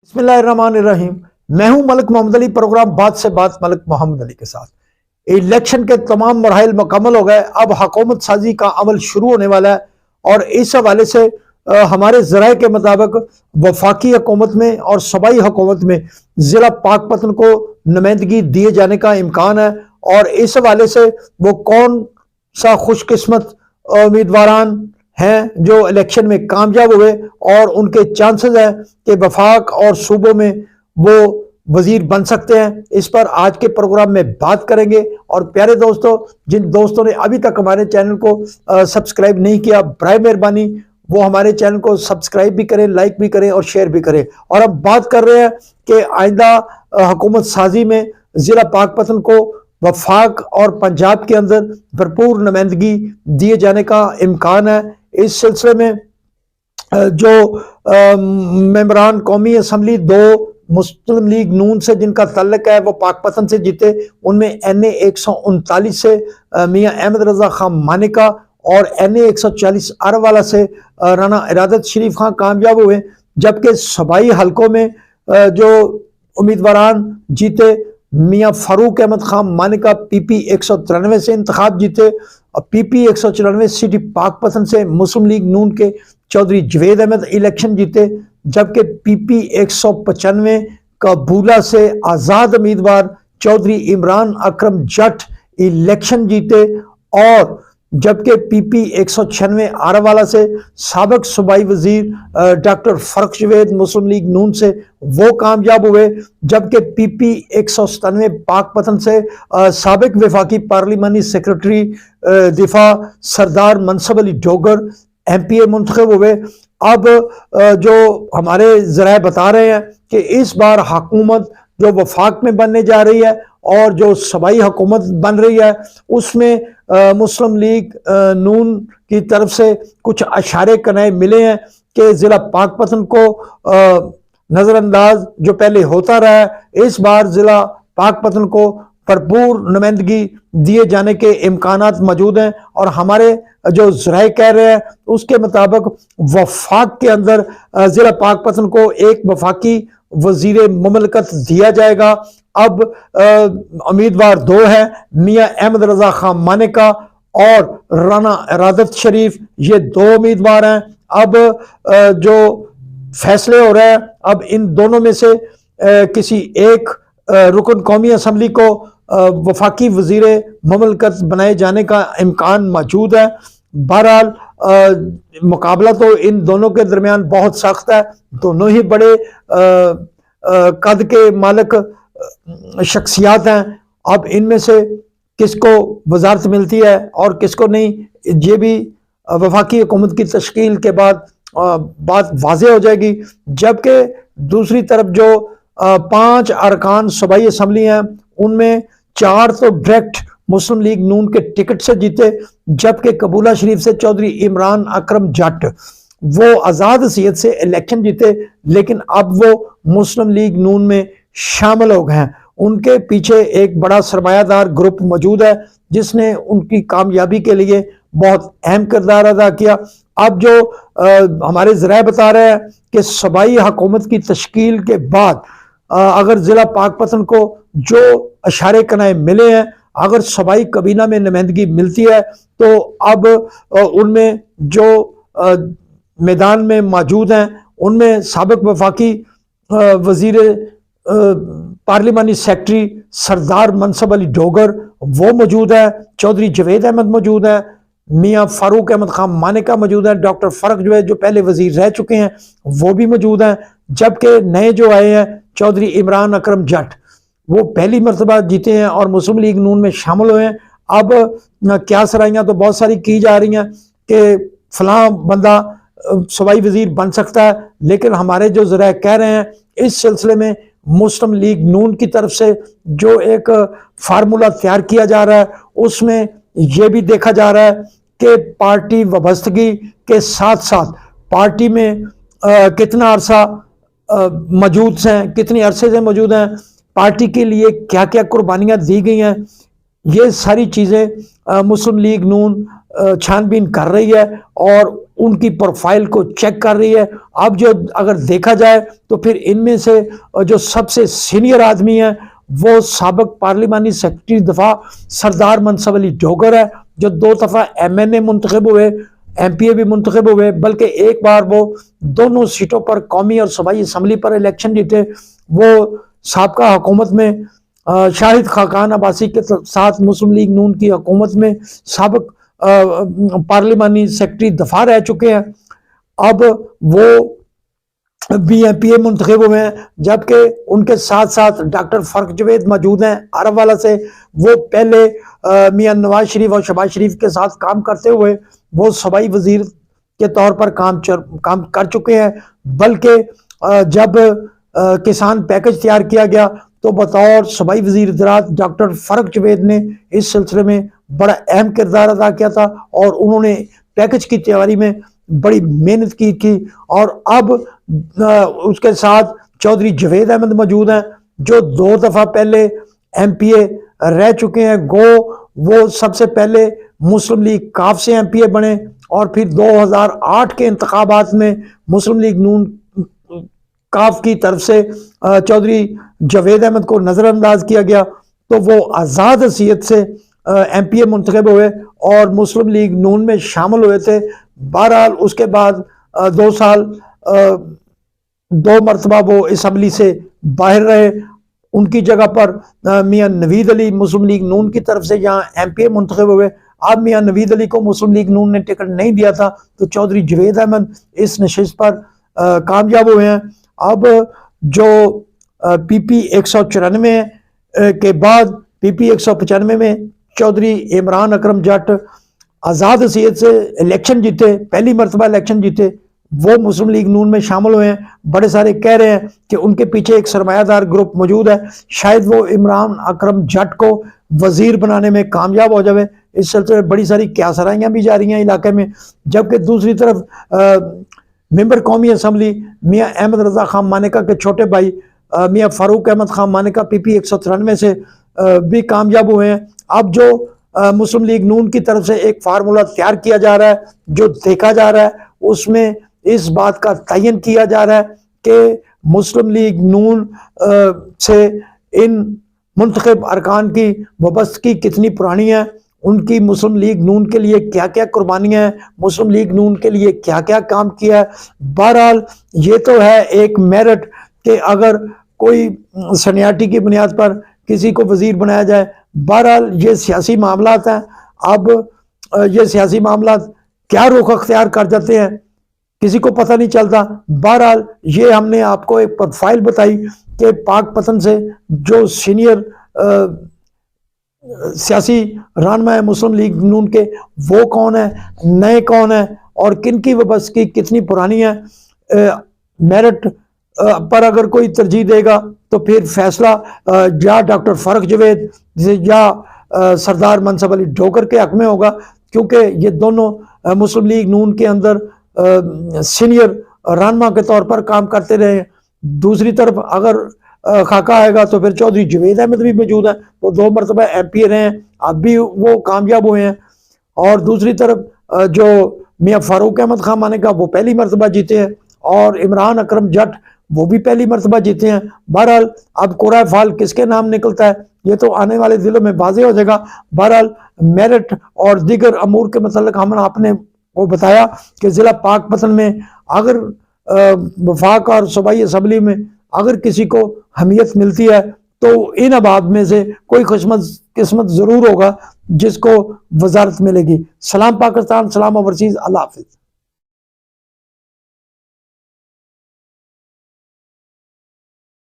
बिस्मिल्लाहिर्रहमानिर्रहीम। मैं हूं मलिक मोहम्मद अली। प्रोग्राम बात से बात मलिक मोहम्मद अली के साथ। इलेक्शन के तमाम मराहिल मुकम्मल हो गए, अब हुकूमत साजी का अमल शुरू होने वाला है और इस हवाले से हमारे ज़राए के मुताबिक वफाकी हुकूमत में और सूबाई हुकूमत में ज़िला पाकपतन को नुमाइंदगी दिए जाने का इम्कान है और इस हवाले से वो कौन सा खुशकिस्मत उम्मीदवारान हैं जो इलेक्शन में कामयाब हुए और उनके चांसेस हैं कि वफाक और सूबों में वो वजीर बन सकते हैं। इस पर आज के प्रोग्राम में बात करेंगे। और प्यारे दोस्तों, जिन दोस्तों ने अभी तक हमारे चैनल को सब्सक्राइब नहीं किया, बराए मेहरबानी वो हमारे चैनल को सब्सक्राइब भी करें, लाइक भी करें और शेयर भी करें। और अब बात कर रहे हैं कि आइंदा हुकूमत साजी में ज़िला पाकपतन को वफाक और पंजाब के अंदर भरपूर नुमाइंदगी दिए जाने का इम्कान है। इस सिलसिले में जो मेंबरान कौमी असम्बली दो मुस्लिम लीग नून से जिनका तल्लक है वो पाकपतन से जीते, उनमें NA 139 से मियां अहमद रजा खान मानिका और NA 140 अरवाला से राना इरादत शरीफ खान कामयाब हुए। जबकि सूबाई हलकों में जो उम्मीदवारान जीते, मियां फारूक अहमद खान मानिका PP 193 से इंतखाब जीते और PP 194 सिटी पाकपतन से मुस्लिम लीग नून के चौधरी जवेद अहमद इलेक्शन जीते। जबकि PP 195 कबूला से आज़ाद उम्मीदवार चौधरी इमरान अकरम जट इलेक्शन जीते और जबकि PP 196 आरवाला से साबिक सूबाई वजीर डॉक्टर फरक जवेद मुस्लिम लीग नून से वो कामयाब हुए। जबकि PP 197 पाकपतन से साबिक वफाकी पार्लिमानी सेक्रेटरी दिफा सरदार मनसब अली डोगर MPA मुंतखब हुए। अब जो हमारे ज़राए बता रहे हैं कि इस बार हुकूमत जो वफाक में बनने जा रही है और जो सूबाई हुकूमत बन रही है उसमें मुस्लिम लीग नून की तरफ से कुछ इशारे कनाए मिले हैं कि ज़िला पाकपतन को नज़रअंदाज जो पहले होता रहा है, इस बार ज़िला पाकपतन को भरपूर नुमाइंदगी दिए जाने के इम्कानात मौजूद हैं। और हमारे जो ज़राए कह रहे हैं उसके मुताबिक वफाक के अंदर ज़िला पाकपतन को एक वफाकी वजीर मुमलकत दिया जाएगा। अब उम्मीदवार दो हैं, मियां अहमद रजा खान मानिका और राना इरादत शरीफ, ये दो उम्मीदवार हैं। अब जो फैसले हो रहे हैं, अब इन दोनों में से किसी एक रुकन कौमी असम्बली को वफाकी वजीर मुमलकत बनाए जाने का इम्कान मौजूद है। बहरहाल मुकाबला तो इन दोनों के दरमियान बहुत सख्त है। दोनों ही बड़े कद के मालिक शख्सियात हैं। अब इनमें से किसको वजारत मिलती है और किसको नहीं, ये भी वफाकी हुकूमत की तश्कील के बाद बात वाज़ेह हो जाएगी। जबकि दूसरी तरफ जो 5 अरकान सूबाई असम्बली हैं उनमें 4 तो डायरेक्ट मुस्लिम लीग नून के टिकट से जीते। जबकि कबूला शरीफ से चौधरी इमरान अकरम जट वो आज़ाद हैसियत से इलेक्शन जीते, लेकिन अब वो मुस्लिम लीग नून में शामिल हो गए हैं। उनके पीछे एक बड़ा सरमायादार ग्रुप मौजूद है जिसने उनकी कामयाबी के लिए बहुत अहम किरदार अदा किया। अब जो हमारे ज़राए बता रहे हैं कि सूबाई हुकूमत की तश्कील के बाद अगर ज़िला पाकपतन को जो इशारे कनाए मिले हैं, अगर सूबाई कबीना में नुमाइंदगी मिलती है तो अब उनमें जो मैदान में मौजूद हैं उनमें साबिक वफाकी वजीर पार्लिमानी सेक्रेटरी सरदार मनसब अली डोगर वो मौजूद है, चौधरी जवेद अहमद मौजूद है, मियां फारूक अहमद खान मानिका मौजूद है, डॉक्टर फरक जवेद जो पहले वजीर रह चुके हैं वो भी मौजूद हैं। जबकि नए जो आए हैं चौधरी इमरान अकरम जट वो पहली मरतबा जीते हैं और मुस्लिम लीग नून में शामिल हुए हैं। अब क्या सराइयाँ तो बहुत सारी की जा रही हैं कि फलां बंदा सूबाई वजीर बन सकता है, लेकिन हमारे जो ज़राए कह रहे हैं इस सिलसिले में मुस्लिम लीग नून की तरफ से जो एक फार्मूला तैयार किया जा रहा है उसमें यह भी देखा जा रहा है कि पार्टी वाबस्तगी के साथ साथ पार्टी में कितना अरसा मौजूद हैं, कितनी अरसे से मौजूद हैं, पार्टी के लिए क्या क्या कुर्बानियाँ दी गई हैं, ये सारी चीज़ें मुस्लिम लीग नून छानबीन कर रही है और उनकी प्रोफाइल को चेक कर रही है। अब जो अगर देखा जाए तो फिर इनमें से जो सबसे सीनियर आदमी है वो साबिक पार्लिमानी सेक्रेटरी दफा सरदार मनसब अली डोगर है, जो 2 दफा MNA मुंतखब हुए, MPA भी मुंतखब हुए, बल्कि एक बार वो दोनों सीटों पर कौमी और सूबाई असम्बली पर इलेक्शन जीते। वो साबका हुकूमत में शाहिद खाकान अब्बासी के साथ मुस्लिम लीग नून की हुकूमत में साबिक पार्लिमानी सेक्रेटरी दफा रह चुके हैं। अब वो MPA मुंतखब हुए हैं, जबकि उनके साथ साथ डॉक्टर फर्क जवेद मौजूद हैं अरबवाला से। वो पहले मियां नवाज शरीफ और शहबाज शरीफ के साथ काम करते हुए वो सूबाई वजीर के तौर पर काम कर चुके हैं। बल्कि जब किसान पैकेज तैयार किया गया तो बतौर सूबाई वजीर ज़राअत डॉक्टर फर्क जवेद ने इस सिलसिले में बड़ा अहम किरदार अदा किया था और उन्होंने पैकेज की तैयारी में बड़ी मेहनत की थी। और अब उसके साथ चौधरी जवेद अहमद मौजूद हैं, जो 2 दफा पहले MPA रह चुके हैं। वो सबसे पहले मुस्लिम लीग काफ से MPA बने और फिर 2008 के इंतखाबात में मुस्लिम लीग नून काफ की तरफ से चौधरी जवेद अहमद को नज़रअंदाज किया गया, तो वो आज़ाद हैसियत से MPA मुंतखब हुए और मुस्लिम लीग नून में शामिल हुए थे। बहरहाल उसके बाद 2 साल 2 मरतबा वो असम्बली से बाहर रहे। उनकी जगह पर मियां नवीद अली मुस्लिम लीग नून की तरफ से यहाँ MPA मुंतखब हुए। अब मियां नवीद अली को मुस्लिम लीग नून ने टिकट नहीं दिया था, तो चौधरी जवेद अहमद इस नशिस्त पर कामयाब हुए हैं। अब जो PP 194 के बाद PP 195 में चौधरी इमरान अकरम जट आज़ाद हैसियत से इलेक्शन जीते, पहली मरतबा इलेक्शन जीते, वो मुस्लिम लीग नून में शामिल हुए हैं। बड़े सारे कह रहे हैं कि उनके पीछे एक सरमायादार ग्रुप मौजूद है, शायद वो इमरान अकरम जट को वजीर बनाने में कामयाब हो जाए। इस सिलसिले में बड़ी सारी क्यासराइयाँ भी जा रही हैं इलाके में। जबकि दूसरी तरफ मेंबर कौमी असम्बली मियाँ अहमद रजा खान मानेका के छोटे भाई मियाँ फारूक अहमद खान मानेका PP 193 से भी कामयाब हुए हैं। अब जो मुस्लिम लीग नून की तरफ से एक फार्मूला तैयार किया जा रहा है, जो देखा जा रहा है उसमें इस बात का तयन किया जा रहा है कि मुस्लिम लीग नून से इन मुंतखब अरकान की वाबस्तगी कितनी पुरानी है, उनकी मुस्लिम लीग नून के लिए क्या क्या कुर्बानियाँ हैं, मुस्लिम लीग नून के लिए क्या क्या काम किया है। बहरहाल ये तो है एक मेरिट कि अगर कोई सीनियरिटी की बुनियाद पर किसी को वजीर बनाया जाए। बहरहाल ये सियासी मामलात हैं। अब ये सियासी मामलात क्या रुख अख्तियार कर जाते हैं किसी को पता नहीं चलता। बहरहाल ये हमने आपको एक प्रोफाइल बताई कि पाकपतन से जो सीनियर सियासी रहनुमा है मुस्लिम लीग नून के, वो कौन है, नए कौन है और किन की वाबस्तगी कितनी पुरानी है। मेरिट पर अगर कोई तरजीह देगा तो फिर फैसला या डॉक्टर फर्क जवेद या सरदार मनसब अली डोगर के हक में होगा, क्योंकि ये दोनों मुस्लिम लीग नून के अंदर सीनियर रहनुमा के तौर पर काम करते रहे। दूसरी तरफ अगर खाका आएगा तो फिर चौधरी जवेद अहमद भी मौजूद है, वो 2 मरतबा MPA रहे हैं, अब भी वो कामयाब हुए हैं। और दूसरी तरफ जो मियाँ फारूक अहमद खान मानेका वो पहली मरतबा जीते हैं और इमरान अकरम जट वो भी पहली मरतबा जीते हैं। बहरहाल अब कुराए फाल किसके नाम निकलता है ये तो आने वाले दिनों में वाज़ेह हो जाएगा। बहरहाल मेरिट और दीगर अमूर के मतलब हमने आपने वो बताया कि ज़िला पाकपतन में अगर वफाक और सूबाई असम्बली में अगर किसी को हमियत मिलती है तो इन अबाद में से कोई किस्मत ज़रूर होगा जिसको वजारत मिलेगी। सलाम पाकिस्तान, सलाम ओवरसीज़, अल्लाह हाफिज़।